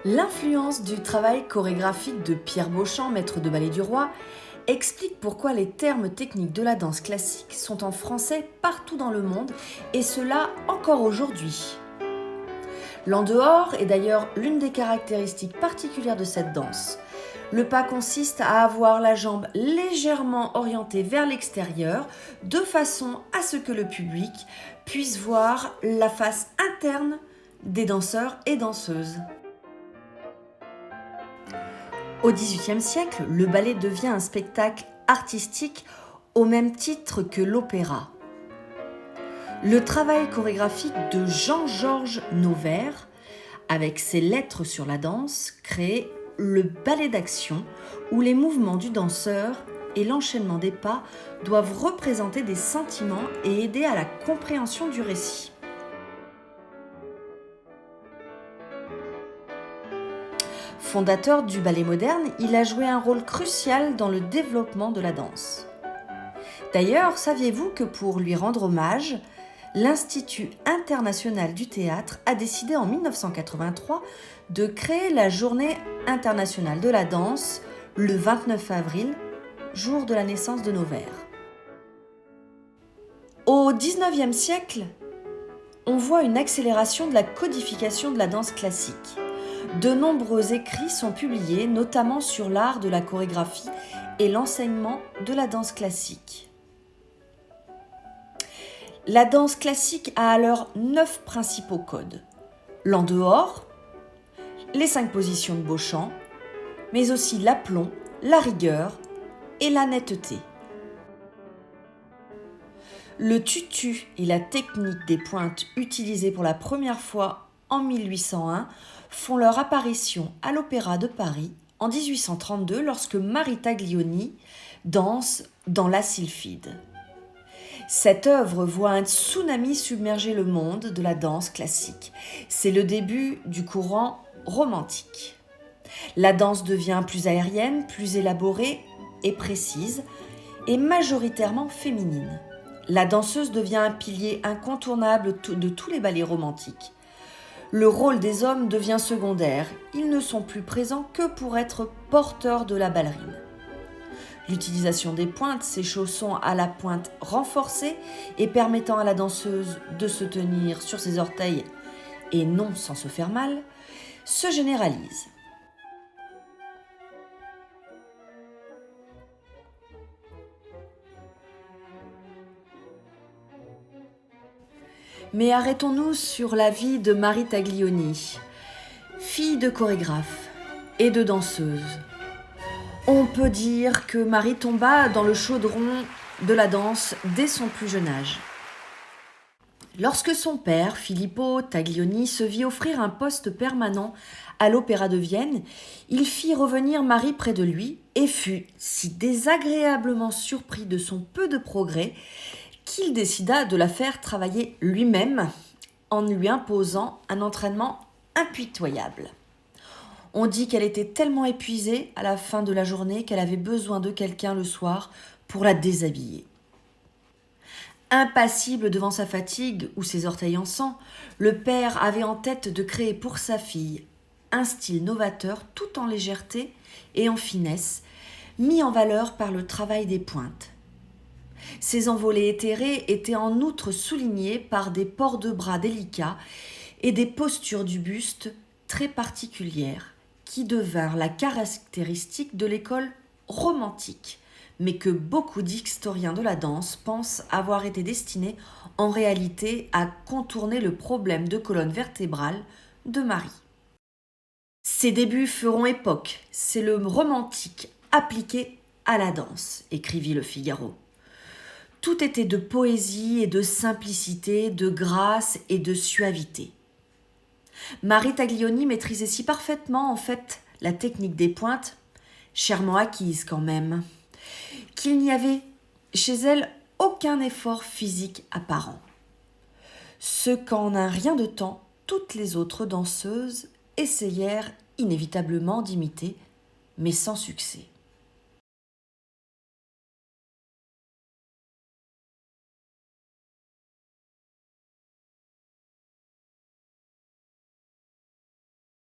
L'influence du travail chorégraphique de Pierre Beauchamp, maître de ballet du roi, explique pourquoi les termes techniques de la danse classique sont en français partout dans le monde, et cela encore aujourd'hui. L'en-dehors est d'ailleurs l'une des caractéristiques particulières de cette danse. Le pas consiste à avoir la jambe légèrement orientée vers l'extérieur, de façon à ce que le public puisse voir la face interne des danseurs et danseuses. Au XVIIIe siècle, le ballet devient un spectacle artistique au même titre que l'opéra. Le travail chorégraphique de Jean-Georges Nauvert, avec ses lettres sur la danse, crée le ballet d'action où les mouvements du danseur et l'enchaînement des pas doivent représenter des sentiments et aider à la compréhension du récit. Fondateur du ballet moderne, il a joué un rôle crucial dans le développement de la danse. D'ailleurs, saviez-vous que pour lui rendre hommage, l'Institut international du théâtre a décidé en 1983 de créer la Journée internationale de la danse le 29 avril, jour de la naissance de Nauvert. Au XIXe siècle, on voit une accélération de la codification de la danse classique. De nombreux écrits sont publiés, notamment sur l'art de la chorégraphie et l'enseignement de la danse classique. La danse classique a alors 9 principaux codes. L'en-dehors, les 5 positions de Beauchamp, mais aussi l'aplomb, la rigueur et la netteté. Le tutu et la technique des pointes utilisées pour la première fois en 1801 font leur apparition à l'Opéra de Paris en 1832 lorsque Marie Taglioni danse dans La Sylphide. Cette œuvre voit un tsunami submerger le monde de la danse classique. C'est le début du courant romantique. La danse devient plus aérienne, plus élaborée et précise, et majoritairement féminine. La danseuse devient un pilier incontournable de tous les ballets romantiques. Le rôle des hommes devient secondaire. Ils ne sont plus présents que pour être porteurs de la ballerine. L'utilisation des pointes, ces chaussons à la pointe renforcée et permettant à la danseuse de se tenir sur ses orteils et non sans se faire mal, se généralise. Mais arrêtons-nous sur la vie de Marie Taglioni, fille de chorégraphe et de danseuse. On peut dire que Marie tomba dans le chaudron de la danse dès son plus jeune âge. Lorsque son père, Filippo Taglioni, se vit offrir un poste permanent à l'Opéra de Vienne, il fit revenir Marie près de lui et fut si désagréablement surpris de son peu de progrès qu'il décida de la faire travailler lui-même en lui imposant un entraînement impitoyable. On dit qu'elle était tellement épuisée à la fin de la journée qu'elle avait besoin de quelqu'un le soir pour la déshabiller. Impassible devant sa fatigue ou ses orteils en sang, le père avait en tête de créer pour sa fille un style novateur tout en légèreté et en finesse, mis en valeur par le travail des pointes. Ces envolées éthérées étaient en outre soulignées par des ports de bras délicats et des postures du buste très particulières qui devinrent la caractéristique de l'école romantique, mais que beaucoup d'historiens de la danse pensent avoir été destinés en réalité à contourner le problème de colonne vertébrale de Marie. Ses débuts feront époque, c'est le romantique appliqué à la danse, écrivit Le Figaro. Tout était de poésie et de simplicité, de grâce et de suavité. Marie Taglioni maîtrisait si parfaitement, en fait, la technique des pointes, chèrement acquise quand même, qu'il n'y avait chez elle aucun effort physique apparent. Ce qu'en un rien de temps, toutes les autres danseuses essayèrent inévitablement d'imiter, mais sans succès.